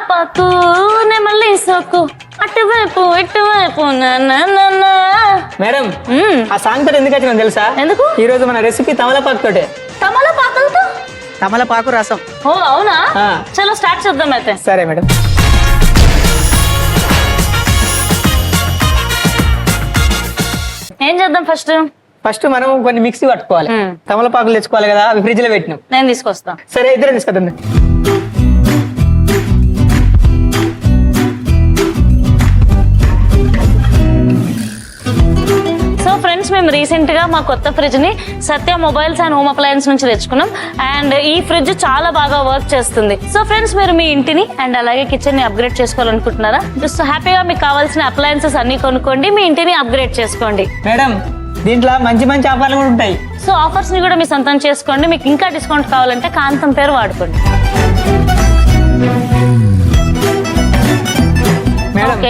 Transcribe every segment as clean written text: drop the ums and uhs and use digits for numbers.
తమలపాకు నెమలి సోకు అటువైపు ఇటువైపు మేడం ఆ సాంగ్ తోటి ఎందుకు వచ్చినా తెలుసా? ఎందుకు? ఈ రోజు మన రెసిపీ తమలపాకు తోటే. తమలపాకులతో? తమలపాకు రసం. ఓ అవునా? చలో స్టార్ట్ చేద్దాం అయితే. సరే మేడం. ఏం చేద్దాం ఫస్ట్ మనం కొన్ని మిక్సీ పట్టుకోవాలి. తమలపాకులు తెచ్చుకోవాలి కదా, అవి ఫ్రిడ్జ్ లో పెట్టినాం. నేను తీసుకొస్తా. సరే ఇద్దరే తీసుకొద్దాం. సో ఫ్రెండ్స్, మేము రీసెంట్ గా మా కొత్త ఫ్రిడ్జ్ ని సత్య మొబైల్స్ అండ్ హోమ్ అప్లయన్స్ నుంచి తెచ్చుకున్నాం. అండ్ ఈ ఫ్రిడ్జ్ చాలా బాగా వర్క్ చేస్తుంది. సో ఫ్రెండ్స్, మీరు మీ ఇంటిని అండ్ అలాగే కిచెన్ ని అప్గ్రేడ్ చేసుకోవాలనుకుంటున్నారా? జస్ట్ హ్యాపీగా మీకు కావాల్సిన అప్లయన్సెస్ అన్ని కొనుక్కోండి, మీ ఇంటిని అప్గ్రేడ్ చేసుకోండి. మేడం దీంట్లో మంచి మంచి ఆఫర్లు కూడా ఉంటాయి. సో ఆఫర్స్ ని కూడా మీ సొంతం చేసుకోండి. మీకు ఇంకా డిస్కౌంట్ కావాలంటే కాంతం పేరు వాడుకోండి.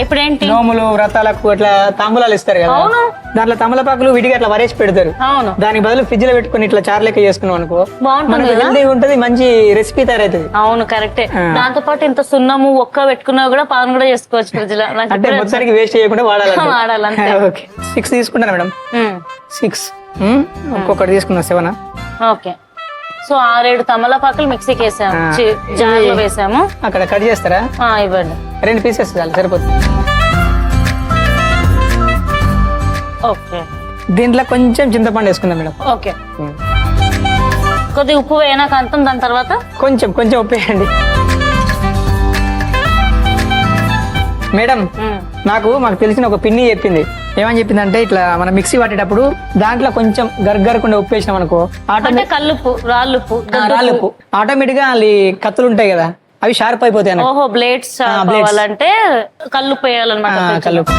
ఇప్పుడు ఏంటి? నోములు వ్రతాలకు అట్లా తాంబూలాలు ఇస్తారు కదా, అవును, దాంట్లో తమలపాకులు విడిగా అట్లా వరేసి పెడతారు. అవును, దానికి బదులు ఫ్రిడ్జ్ లో పెట్టుకుని ఇట్లా చారు లెక్క చేసుకున్నాం అనుకో, బాగుంటుంది, హెల్తీ ఉంటది, మంచి రెసిపీ తయారైతుంది. అవును కరెక్టే. దాంతో పాటు ఇంత సున్నము ఒక్క పెట్టుకున్నా కూడా పాన్ కూడా చేసుకోవచ్చు ఫ్రిడ్జ్ లో. అంటే మొత్తానికి వేస్ట్ చేయకుండా వాడాలంటే. ఓకే 6 తీసుకుంటాను మేడం. 6 ఒక్కొక్కటి తీసుకున్నా 7. ఓకే. సో 6-7 తమలపాకులు మిక్సీకి వేసాము, జార్లో వేసాము. అక్కడ కట్ చేస్తారా? ఇవ్వండి. 2 పీసెస్ చాలు, సరిపోతుంది. ఓకే. దీంట్లో కొంచెం చింతపండు వేసుకుందాం మేడం. ఓకే. కొద్దిగా ఉప్పు వేయనా కాంతం, దాని తర్వాత కొంచెం ఉప్పు వేయండి మేడం. మాకు తెలిసిన ఒక పిన్ని చెప్పింది. ఏమని చెప్పిందంటే, ఇట్లా మనం మిక్సీ పట్టేటప్పుడు దాంట్లో కొంచెం గరగరకుండా ఉప్పు వేసినాం అనుకో, కల్లుప్పు, రాళ్ళుప్పు ఆటోమేటిక్ గా అది కత్తులు ఉంటాయి కదా, అవి షార్ప్ అయిపోతాయి. ఓహో, బ్లేడ్స్ అంటే కల్లుప్పు వేయాలన్నమాట. కల్లుప్పు.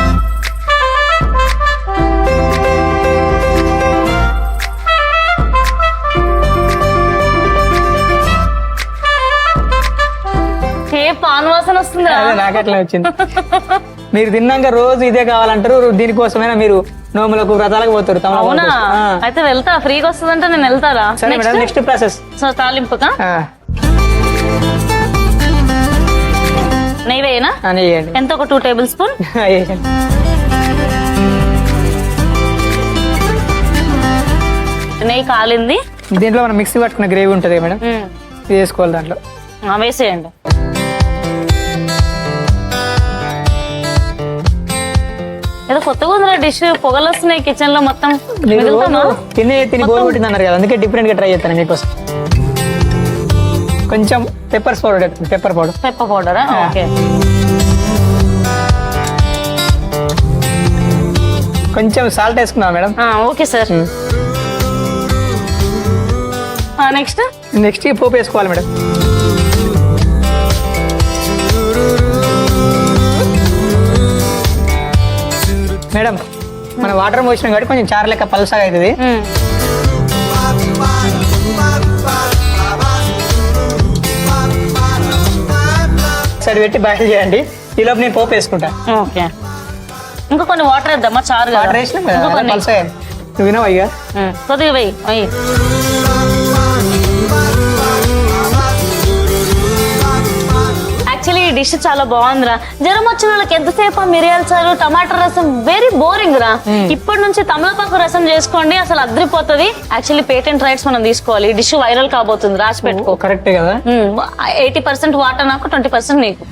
పాన్ వాసన వస్తుంది. నాకట్లా వచ్చింది. మీరు తిన్నాక రోజు ఇదే కావాలంటారు, దీనికోసమైనా మీరు నోములకు వ్రతాలకు పోతారు. అవునా? అయితే వెళ్తా, ఫ్రీగా వస్తుందంటే నేను వెళ్తారా? Next process. సో తాలింపుగా నెయ్యి వేయనా? ఎంత? ఒక 2 టేబుల్ స్పూన్. నెయ్యి కాలింది. దీంట్లో మనం మిక్సీ పట్టుకున్న గ్రేవీ ఉంటది మేడం, వేసుకోవాలి దాంట్లో. వేసేయండి. ఏదో కొత్తగా ఉందిరా డిష్, పొగలు వస్తున్నాయి కిచెన్ లో మొత్తం. తిని బోర్ కొట్టింది అన్నారు కదా, అందుకే డిఫరెంట్ గా ట్రై చేస్తాను మీకోసం. కొంచెం పెప్పర్ పౌడర్. ఓకే. కొంచెం సాల్ట్ వేసుకున్నావా మేడం? Okay sir. నెక్స్ట్ పోపు వేసుకోవాలి మేడం. మేడం మనం వాటర్ పోసినాం కాబట్టి కొంచెం చారు లెక్క పల్సగా అవుతుంది. సరి పెట్టి బాయిల్ చేయండి. ఈ లోపు నేను పోపు వేసుకుంటా. ఓకే. ఇంకా కొన్ని వాటర్ వేద్దామా? చారు వాటర్ వేసినాం కదా, పల్సగా. నువ్వు వినవా? ఇక కొద్దిగా వెయ్యి. యాక్చువల్లీ ఈ డిష్ చాలా బాగుందిరా. జ్వరం వచ్చిన వాళ్ళకి ఎంతసేపు మిరియాల చారు, టమాటా రసం, వెరీ బోరింగ్ రా. ఇప్పటి నుంచి తమలపాకు రసం చేసుకోండి, అసలు అద్రిపోతుంది. యాక్చువల్లీ పేటెంట్ రైట్స్ మనం తీసుకోవాలి. ఈ డిష్ వైరల్ కాబోతుంది, రాసి పెట్టుకో. కరెక్టే కదా. 80% వాటర్ నాకు, 20% నీకు.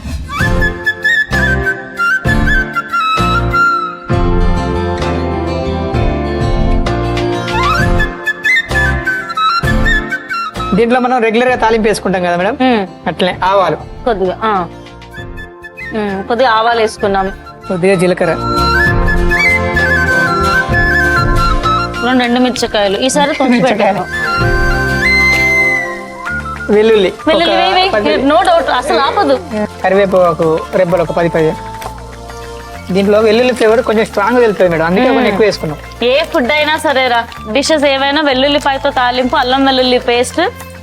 దీంట్లో మనం రెగ్యులర్ గా తాలింపు వేసుకుంటాం కదా మేడం, అట్లనే ఆవాలు కొద్దిగా ఆవాలు వేసుకున్నాం, కొద్దిగా జీలకర్ర, 2 ఎండుమిర్చికాయలు. ఈసారి కొంచెం పెట్టాను. వెల్లుల్లి నో డౌట్, అసలు ఆపదు. కరివేపాకు రెబ్బలు ఒక 10. దీంట్లో వెల్లుల్లి ఫ్లేవర్ కొంచెం స్ట్రాంగ్ వెళ్తుంది మేడం, అందుకే కొంచెం ఎక్కువ వేసుకున్నాం. ఏ ఫుడ్ అయినా సరేరా, డిషెస్ ఏవైనా వెల్లుల్లిపాయతో తాలింపు, అల్లం వెల్లుల్లి పేస్ట్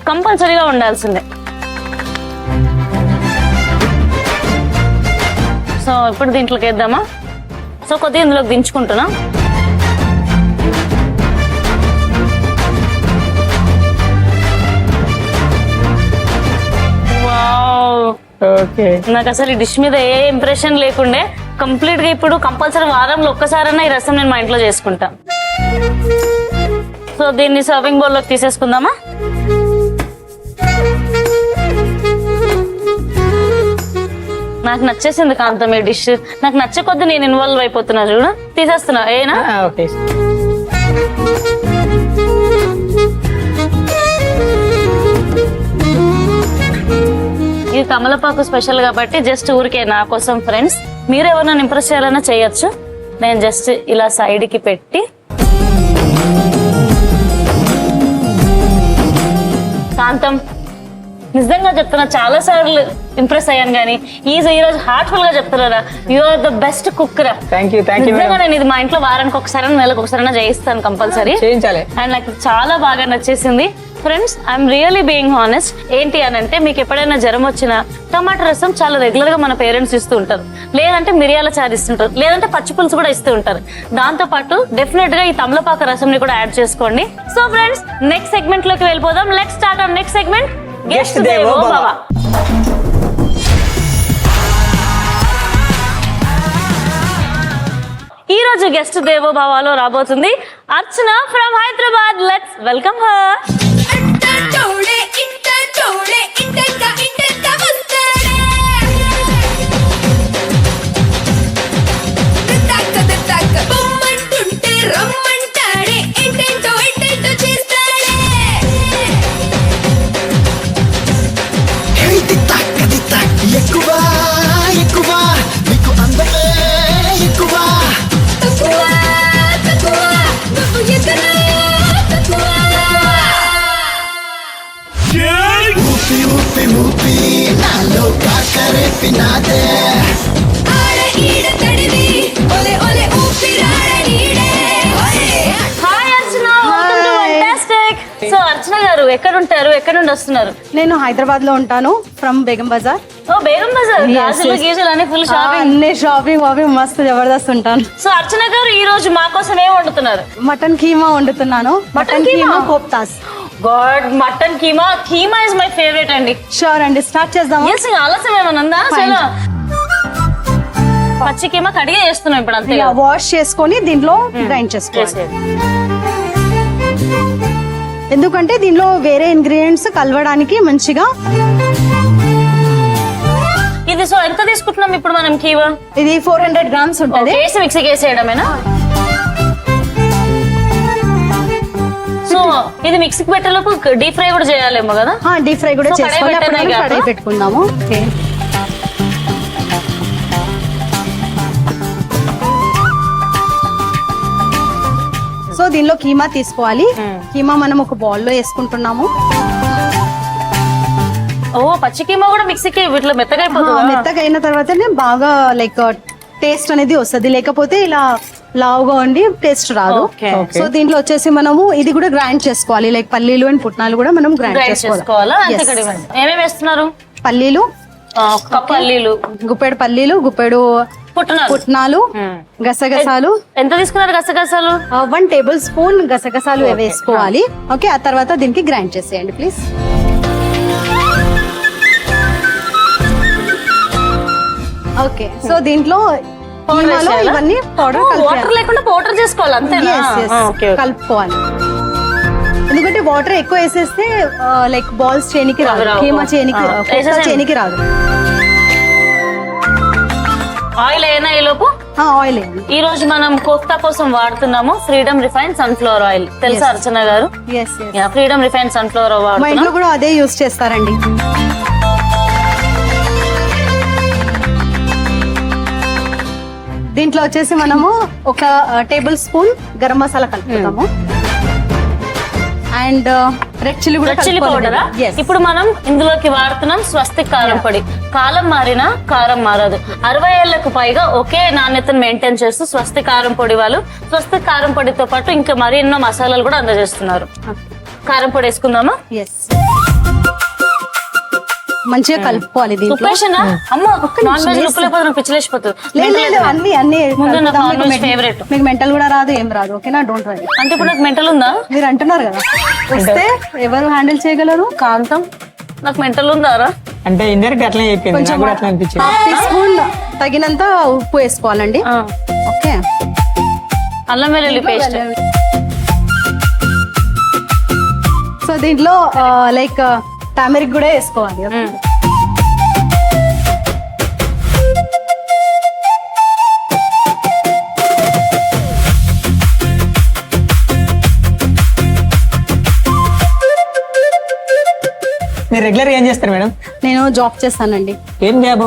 కంపల్సరీగా ఉండాల్సిందే. సో ఇప్పుడు దీంట్లోకి వేద్దామా? సో కొద్దిగా ఇందులోకి దించుకుంటున్నా. ఓకే. నాకు అసలు ఈ డిష్ మీద ఏ ఇంప్రెషన్ లేకుండే, కంప్లీట్ గా ఇప్పుడు కంపల్సరీ వారంలో ఒక్కసారైనా ఈ రసం నేను మా ఇంట్లో చేసుకుంటా. సో దీన్ని సర్వింగ్ బౌల్ లోకి తీసేసుకుందామా? నాకు నచ్చేసింది కాంతం ఈ డిష్. నాకు నచ్చే కొద్ది నేను ఇన్వాల్వ్ అయిపోతున్నా చూడు. తీసేస్తున్నా ఏనా? ఓకే. ఇది తమలపాకు స్పెషల్ కాబట్టి జస్ట్ ఊరికే నా కోసం ఫ్రెండ్స్. మీరు ఎవరైనా ఇంప్రెస్ చేయాలన్నా చేయొచ్చు. నేను జస్ట్ ఇలా సైడ్ కి పెట్టి కాంతం నిజంగా చెప్తున్నా, చాలా సార్లు ఇంప్రెస్ అయ్యాను కానీ ఈ రోజు హార్ట్ఫుల్ గా చెప్తున్నారా, you are the best cook రా. థ్యాంక్ యూ నిజంగా నేను ఇది మా ఇంట్లో వారానికి ఒకసారి నెలకు ఒకసారి చేయిస్తాను కంపల్సరీ. చేయించాలి. అండ్ నాకు చాలా బాగా నచ్చేసింది friends. I'm really being honest. ఏంటి అని అంటే, మీకు ఎప్పుడైనా జ్వరం వచ్చినా టమాటా రసం చాలా రెగ్యులర్ గా మన పేరెంట్స్ ఇస్తూ ఉంటారు, లేదంటే మిరియాల చారు ఇస్తుంటారు, లేదంటే పచ్చి పులుసు కూడా ఇస్తూ ఉంటారు. దాంతో పాటు డెఫినెట్ గా ఈ తమలపాక రసం ని కూడా యాడ్ చేసుకోండి. సో ఫ్రెండ్స్, నెక్స్ట్ సెగ్మెంట్ లోకి వెళ్ళిపోదాం. Let's start our next segment, guest devo bhava. ఈ రోజు గెస్ట్ దేవో భవాలో రాబోతుంది Archana from Hyderabad. Let's welcome her. So Archana గారు ఎక్కడ ఉంటారు, ఎక్కడ నుండి వస్తున్నారు? నేను హైదరాబాద్ లో ఉంటాను, ఫ్రమ్ బేగం బజార్. ఓ బేగం బజార్. గాజులు గీజులు అనే ఫుల్ షాపింగ్. అన్ని షాపింగ్ మస్తు జబర్దస్త్ ఉంటాను. సో అర్చన గారు ఈ రోజు మా కోసం ఏం వండుతున్నారు? మటన్ కీమా వండుతున్నాను. Mutton keema koftas. God, mutton keema. Keema is my favourite అండి. షూర్ అండి, స్టార్ట్ చేద్దాం. ఎస్, ఆలస్యం ఏమన్నా ఉందా? చలో. పచ్చి కీమా కడిగే చేస్తున్నాం ఇప్పుడు అంతే. వాష్ చేసుకొని దీంట్లో గ్రైండ్ చేసుకోవాలి. ఎందుకంటే దీనిలో వేరే ఇంగ్రీడియంట్స్ కలవడానికి మంచిగా. ఇది సో ఎంత తీసుకుంటున్నాం ఇప్పుడు మనం కీమా? ఇది 400 grams ఉంటుంది. వేసి మిక్సీకి వేసేయడమేనా? సో ఇది మిక్సీకి పెట్టేలోపు డీప్ ఫ్రై కూడా చేయాలేమో కదా? డీప్ ఫ్రై కూడా So, చేసుకోవాలి. కడాయి పెట్టేనే కడాయి పెట్టుకుందాము. ఓకే. సో దీనిలో కీమా తీసుకోవాలి. కీమా మనం ఒక బౌల్ లో వేసుకుంటున్నాము. ఓ, పచ్చి కీమా కూడా మిక్సీకి ఇట్లా మెత్తగా అయిపోతుందా? మెత్తగా అయిన తర్వాతనే బాగా లైక్ టేస్ట్ అనేది వస్తుంది, లేకపోతే ఇలా లావుగా ఉండి టేస్ట్ రాదు. సో దీంట్లో వచ్చేసి మనము ఇది కూడా గ్రైండ్ చేసుకోవాలి, లైక్ పల్లీలు అండ్ పుట్నాలు కూడా మనం గ్రైండ్ చేసుకోవాలా? ఏమేమి వేస్తున్నారు? పల్లీలు, పల్లీలు, గుప్పెడు పల్లీలు, గుప్పెడు పుట్నాలు, గసగసాలు. ఎంత తీసుకున్నారు గసగసాలు? 1 tablespoon గసగసాలు వేసుకోవాలి. ఓకే, ఆ తర్వాత దీనికి గ్రైండ్ చేసేయండి ప్లీజ్. ఓకే, సో దీంట్లో ఇవన్నీ పౌడర్ వాటర్ లేకుండా పౌడర్ చేసుకోవాలి అంతే. కలుపుకోవాలి. ఎందుకంటే వాటర్ ఎక్కువ వేసేస్తే లైక్ బాల్స్ చేయనికి రాదు, కీమా చేయనికి రాదు. ఆయిల్ అయినా ఈ లోపు ఆయిల్. ఈ రోజు మనం కోక్తా కోసం వాడుతున్నాము ఫ్రీడమ్ రిఫైన్ సన్ఫ్లవర్ ఆయిల్. తెలుసా అర్చన గారు? ఫ్రీడమ్ రిఫైన్ సన్ఫ్లవర్ ఆయిల్ మా ఇంట్లో కూడా అదే యూజ్ చేస్తారండి. దీంట్లో వచ్చేసి మనము 1 tablespoon గరం మసాలా కలుపుతాము. అండ్ రెడ్ చిల్లీ కూడా చిల్లీ పౌడర్. ఇప్పుడు మనం ఇందులోకి వాడుతున్నాం స్వస్తిక్ కారం పొడి. కాలం మారినా కారం మారదు. 60 ఏళ్లకు పైగా ఒకే నాణ్యతను మెయింటైన్ చేస్తూ స్వస్తిక్ కారం పొడి వాళ్ళు స్వస్తిక్ కారం పొడితో పాటు ఇంకా మరి ఎన్నో మసాలాలు కూడా అందజేస్తున్నారు. కారం పొడి వేసుకుందామా? మంచిగా కలుపుకోవాలి. మీకు మెంటల్ కూడా రాదు, ఏం రాదు. ఓకేనా? Don't worry. అంటే ఇప్పుడు నాకు మెంటల్ ఉందా? మీరు అంటున్నారు కదా, వస్తే ఎవరు హ్యాండిల్ చేయగలరు? కాంతం నాకు మెంటల్ ఉందారా? అంటే ఇండైరెక్ట్ అట్లా చెప్పింది, నాకు కూడా అట్లా అనిపించింది. హాఫ్ టీ స్పూన్ తగినంత ఉప్పు వేసుకోవాలండి. ఓకే, అల్లం వెల్లుల్లి పేస్ట్. సో దీంట్లో లైక్ టామరిక్ కూడా వేసుకోవాలి. మీరు రెగ్యులర్ ఏం చేస్తారు మేడం? నేను జాబ్ చేస్తానండి. ఏం జాబ్?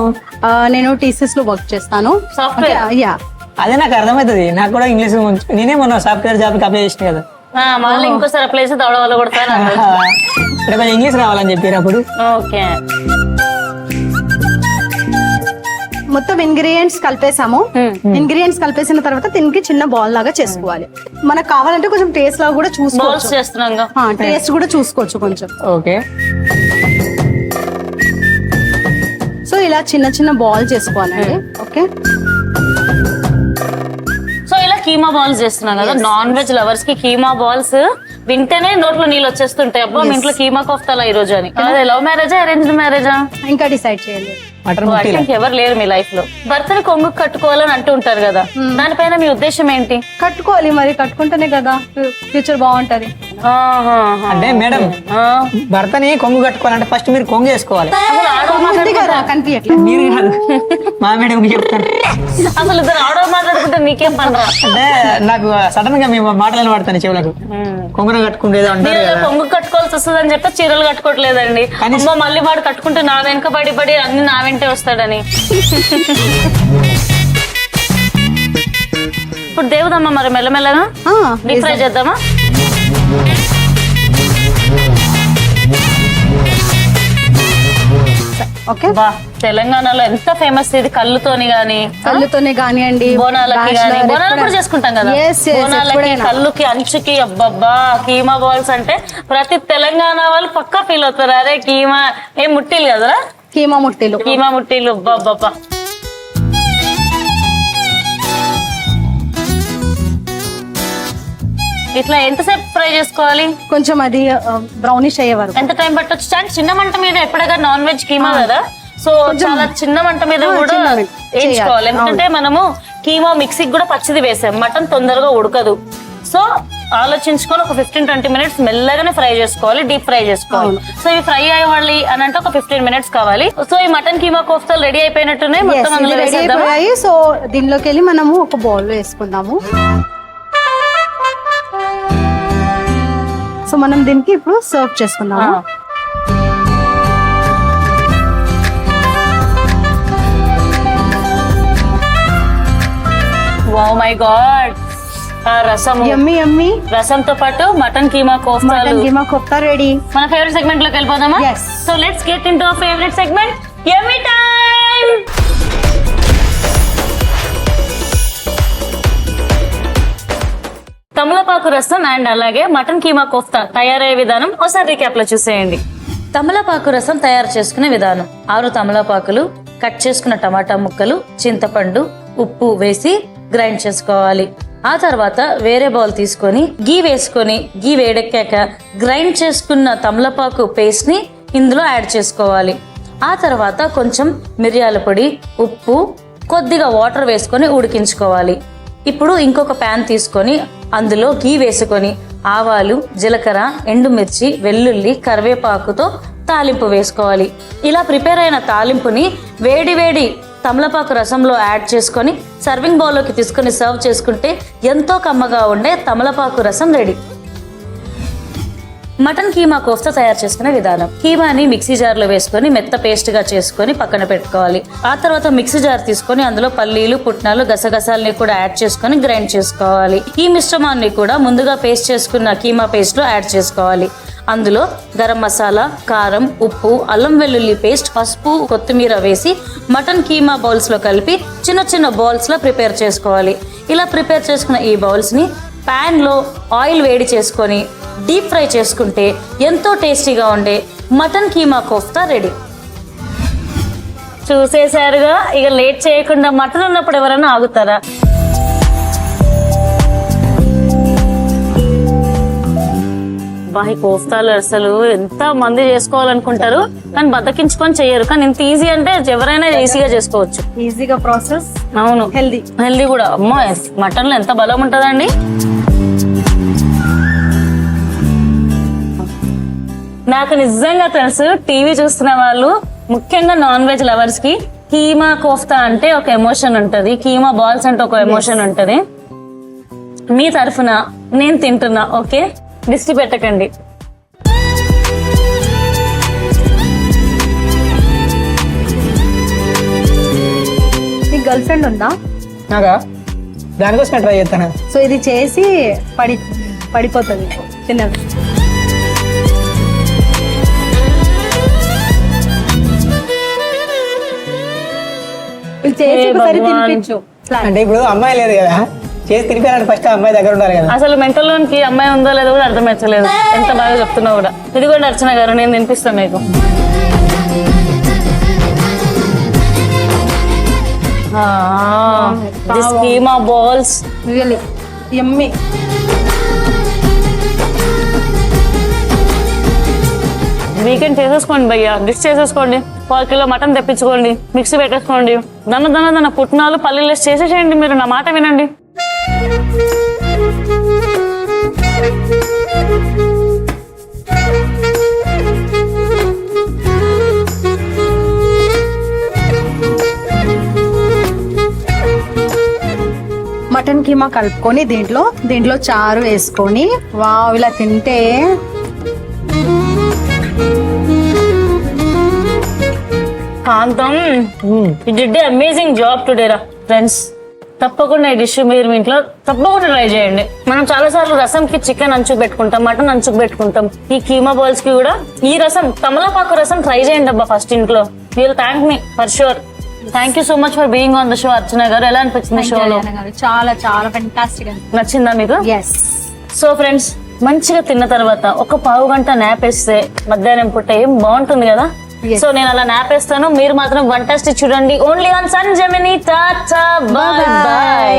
నేను టీసీఎస్ లో వర్క్ చేస్తాను. సాఫ్ట్వేర్. యా, అదే నాకు అర్థమవుతుంది. నాకు కూడా ఇంగ్లీష్ నేనే మొన్న సాఫ్ట్వేర్ జాబ్కి అప్లై చేసిన కదా. మళ్ళీ ఇంకోసారి అప్లై చేసి దవడ వల్ల కొడతాను. అంటే కొంచెం ఇంగ్లీష్ రావాలని చెప్పారు అప్పుడు. ఓకే, మొత్తం ఇంగ్రీడియంట్స్ కలిపేసాము. ఇంగ్రీడియంట్స్ కలిపేసిన తర్వాత దీనికి చిన్న బాల్ లాగా చేసుకోవాలి. మనకు కావాలంటే కొంచెం టేస్ట్ లాగా కూడా బాల్స్ చూసుకోవచ్చు. చేస్తున్నాం. టేస్ట్ కూడా చూసుకోవచ్చు కొంచెం. ఓకే, సో ఇలా చిన్న చిన్న బాల్ చేసుకోవాలండి. ఓకే, సో ఇలా కీమా బాల్స్ చేస్తున్నాం కదా. నాన్ వెజ్ లవర్స్ కి కీమా బాల్స్ వింటేనే నోట్లో నీళ్ళు వచ్చేస్తుంటాయి. అబ్బా మీ ఇంట్లో కీమా కోఫ్తాలా ఈ రోజు అని. అదే లవ్ మ్యారేజా అరేంజ్డ్ మ్యారేజా? ఇంకా డిసైడ్ చేయాలి. ఎవరు లేరు మీ లైఫ్ లో. భర్తని కొంగు కట్టుకోవాలని అంటూ ఉంటారు కదా, దానిపైన మీ ఉద్దేశం ఏంటి? కట్టుకోవాలి మరి, కట్టుకుంటేనే కదా ఫ్యూచర్ బాగుంటది. అంటే మేడం భర్తని కొంగు కట్టుకోవాలంటే ఫస్ట్ మీరు కొంగు వేసుకోవాలి. ఉంది కదా, కనిపించట్లేదు. మీరు కాదు, మా మేడం చెప్తాను. అసలు ఇద్దరు ఆడవాళ్ళు మాట్లాడుకుంటే నీకేం పనరా? అంటే నాకు సడన్ గా మేము మాటలను పడతాను చెవులకు. కొంగున కట్టుకుంటేదో అంటారు కదా. కొంగు కట్టుకోవాల్సి వస్తుంది అని చెప్పి చీరలు కట్టుకోవట్లేదండి. అమ్మ మళ్ళీ వాడు కట్టుకుంటే నా వెనక పడి అన్ని నా వెంటే వస్తాడని. ఇప్పుడు దేవుదమ్మా మరి మెల్లమెల్లగా డీప్ ఫ్రై చేద్దామా? ఓకే, బా తెలంగాణలో ఎంత ఫేమస్ ఇది కళ్ళుతోని గానీ, కళ్ళుతోనే కానివ్వండి, బోనాలకి గానీ. బోనాలు కూడా చేసుకుంటాం కదా. బోనాలకి కళ్ళుకి అంచుకి అబ్బబ్బా కీమా బాల్స్ అంటే ప్రతి తెలంగాణ వాళ్ళు పక్కా ఫీల్ అవుతారు. అరే కీమా ఏం ముట్టిలు కదరా, కీమా ముట్టిలు. కీమా ముట్టిలు అబ్బబ్బా. ఇట్లా ఎంతసేపు ఫ్రై చేసుకోవాలి? కొంచెం అది బ్రౌనిష్ అయ్యే వరకు. ఎంత టైం పట్టొచ్చు? అంటే చిన్న మంట మీద ఎప్పుడైనా నాన్ వెజ్ కీమా కదా, సో చాలా చిన్న మంట మీద కూడా వేయించుకోవాలి. ఎందుకంటే మనము కీమా మిక్సీకి కూడా పచ్చిది వేసాం, మటన్ తొందరగా ఉడకదు. సో ఆలోచించుకొని ఒక 15-20 మినిట్స్ మెల్లగానే ఫ్రై చేసుకోవాలి, డీప్ ఫ్రై చేసుకోవాలి. సో ఇవి ఫ్రై అయ్యాలి అని అంటే ఒక 15 మినిట్స్ కావాలి. సో ఈ మటన్ కీమా కోఫ్తాలు రెడీ అయిపోయినట్టునే మొత్తం అందులో వేసేద్దాం. సో దీనిలోకి వెళ్ళి మనము ఒక బౌల్ లో వేసుకుందాము. సో మనం దీనికి ఇప్పుడు సర్వ్ చేసుకుందాము. వావ్ మై గాడ్, ఆ రసం, యమ్మీ యమ్మీ. రసంతో పాటు మటన్ కీమా కోఫ్తాలు. Mutton keema kofta ready. మన ఫేవరెట్ సెగ్మెంట్ లోకి వెళ్ళిపోదామా? Yes. So let's get into our favourite segment, yummy time. తమలపాకు రసం అండ్ అలాగే మటన్ కీమా కోఫ్తా తయారయ్యే విధానం ఒకసారి రీక్యాప్ లో చూసేయండి. తమలపాకు రసం తయారు చేసుకునే విధానం: 6 తమలపాకులు, కట్ చేసుకున్న టమాటా ముక్కలు, చింతపండు, ఉప్పు వేసి గ్రైండ్ చేసుకోవాలి. ఆ తర్వాత వేరే బౌల్ తీసుకొని గీ వేసుకొని, గీ వేడెక్కాక గ్రైండ్ చేసుకున్న తమలపాకు పేస్ట్ ని ఇందులో యాడ్ చేసుకోవాలి. ఆ తర్వాత కొంచెం మిరియాల పొడి, ఉప్పు, కొద్దిగా వాటర్ వేసుకొని ఉడికించుకోవాలి. ఇప్పుడు ఇంకొక ప్యాన్ తీసుకొని అందులో గీ వేసుకొని ఆవాలు, జీలకర్ర, ఎండుమిర్చి, వెల్లుల్లి, కరివేపాకుతో తాలింపు వేసుకోవాలి. ఇలా ప్రిపేర్ అయిన తాలింపుని వేడి వేడి తమలపాకు రసంలో యాడ్ చేసుకొని సర్వింగ్ బౌల్లోకి తీసుకొని సర్వ్ చేసుకుంటే ఎంతో కమ్మగా ఉండే తమలపాకు రసం రెడీ. మటన్ కీమా కోఫ్తా తయారు చేసుకునే విధానం: కీమాని మిక్సీ జార్ లో వేసుకొని మెత్త పేస్ట్ గా చేసుకొని పక్కన పెట్టుకోవాలి. ఆ తర్వాత మిక్సీ జార్ తీసుకొని అందులో పల్లీలు, పుట్నాలు, గసగసాలని కూడా యాడ్ చేసుకొని గ్రైండ్ చేసుకోవాలి. ఈ మిశ్రమాన్ని కూడా ముందుగా పేస్ట్ చేసుకున్న కీమా పేస్ట్ లో యాడ్ చేసుకోవాలి. అందులో గరం మసాలా, కారం, ఉప్పు, అల్లం వెల్లుల్లి పేస్ట్, పసుపు, కొత్తిమీర వేసి మటన్ కీమా బౌల్స్ లో కలిపి చిన్న చిన్న బౌల్స్ లో ప్రిపేర్ చేసుకోవాలి. ఇలా ప్రిపేర్ చేసుకున్న ఈ బౌల్స్ ని పాన్ లో ఆయిల్ వేడి చేసుకొని డీప్ ఫ్రై చేసుకుంటే ఎంతో టేస్టీగా ఉండే మటన్ కీమా కోఫ్తా రెడీ. చూసేశారుగా, ఇక లేట్ చేయకుండా మటన్ ఉన్నప్పుడు ఎవరైనా ఆగుతారా? అబ్బా ఈ కోఫ్తాలు అసలు ఎంత మంది చేసుకోవాలనుకుంటారు కానీ బద్దకించుకొని చెయ్యరు, కానీ ఇంత ఈజీ అంటే ఎవరైనా ఈజీగా చేసుకోవచ్చు. ఈజీగా ప్రాసెస్, అవును, హెల్దీ. హెల్దీ కూడా. అమ్మో మటన్ లో ఎంత బలం ఉంటదండి. నాకు నిజంగా తెలుసు టీవీ చూస్తున్న వాళ్ళు, ముఖ్యంగా నాన్ వెజ్ లవర్స్ కి కీమా కోఫ్తా అంటే ఒక ఎమోషన్ ఉంటది, కీమా బాల్స్ అంటే ఒక ఎమోషన్ ఉంటది. మీ తరఫున నేను తింటున్నా, ఓకే, దిష్టి పెట్టకండి. మీ గర్ల్ ఫ్రెండ్ ఉందా? నాగా దానికోసం ట్రై చేస్తాను. సో ఇది చేసి పడిపోతుంది చిన్నది. చేసి ఒకసారి తినిపించు. అంటే ఇప్పుడు అమ్మాయి లేదు కదా, చేసి తినిపోయాలంటే ఫస్ట్ అమ్మాయి దగ్గర ఉండాలి కదా. అసలు మెంటల్ లోనికి అమ్మాయి ఉందో లేదో కూడా అర్థమవుతలేదు, ఎంత బాగా చెప్తున్నా కూడా. ఇదిగోండి అర్చన గారు, నేను తినిపిస్తాను మీకు. This keema balls really yummy. Weekend చేసేసుకోండి భయ్యా, డిష్ చేసేసుకోండి, 1 కిలో మటన్ తెప్పించుకోండి, మిక్సీ పెట్టేసుకోండి, దన్న పుట్నాలు పల్లీలు చేసేసేయండి. మీరు నా మాట వినండి. మటన్ కీమా కలుపుకొని దీంట్లో చారు వేసుకొని వావ్ ఇలా తింటే కాంతం, you did amazing job today రా ఫ్రెండ్స్. తప్పకుండా ఈ డిష్ మీరు మీ ఇంట్లో తప్పకుండా ట్రై చేయండి. మనం చాలా సార్లు రసం కి చికెన్ అంచుకు పెట్టుకుంటాం, మటన్ అంచుకు పెట్టుకుంటాం. ఈ కీమా బాల్స్ కి కూడా ఈ రసం, తమలపాకు రసం ట్రై చేయండి అబ్బా ఫస్ట్ ఇంట్లో. Will thank me for sure. Thank you so much for being on the show Archana గారు. ఎలా అనిపించింది షోలో? చాలా చాలా ఫెంటాస్టిక్. నచ్చిందా మీకు? ఎస్. సో ఫ్రెండ్స్, మంచిగా తిన్న తర్వాత ఒక పావు గంట నాప్ వేస్తే మధ్యాహ్నం పూట ఏం బాగుంటుంది కదా. సో నేను అలా నాప్ వేస్తాను, మీరు మాత్రం వంట చూడండి only on Sun Gemini. Tata, bye by.